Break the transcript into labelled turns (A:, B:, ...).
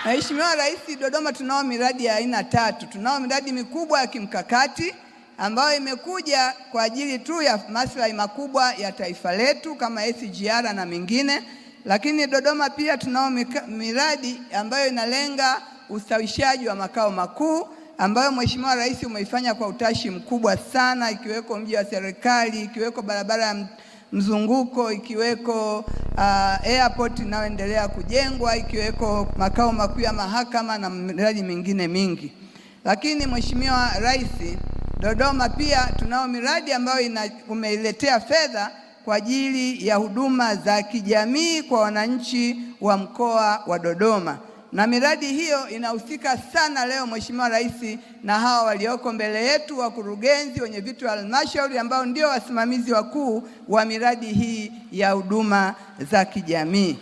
A: Mheshimiwa Rais, Dodoma tunao miradi ya aina tatu. Tunao miradi mikubwa ya kimkakati ambayo imekuja kwa ajili tu ya maslahi makubwa ya taifa letu kama SGR na mingine. Lakini Dodoma pia tunao miradi ambayo inalenga ustawishaji wa makao makuu ambayo Mheshimiwa Rais umeifanya kwa utashi mkubwa sana, ikiweko mji wa serikali, ikiweko barabara ya mzunguko, ikiweko airport inayoendelea kujengwa, ikiweko makao makuu ya mahakama na miradi mingine mingi. Lakini Mheshimiwa Rais, Dodoma pia tunao miradi ambayo umeiletea fedha kwa ajili ya huduma za kijamii kwa wananchi wa mkoa wa Dodoma. Na miradi hiyo inahusika sana leo Mheshimiwa Rais na hawa walioko mbele yetu, wakurugenzi, wenye vitu wa halmashauri ambao ndio wasimamizi wakuu wa miradi hii ya huduma za kijamii.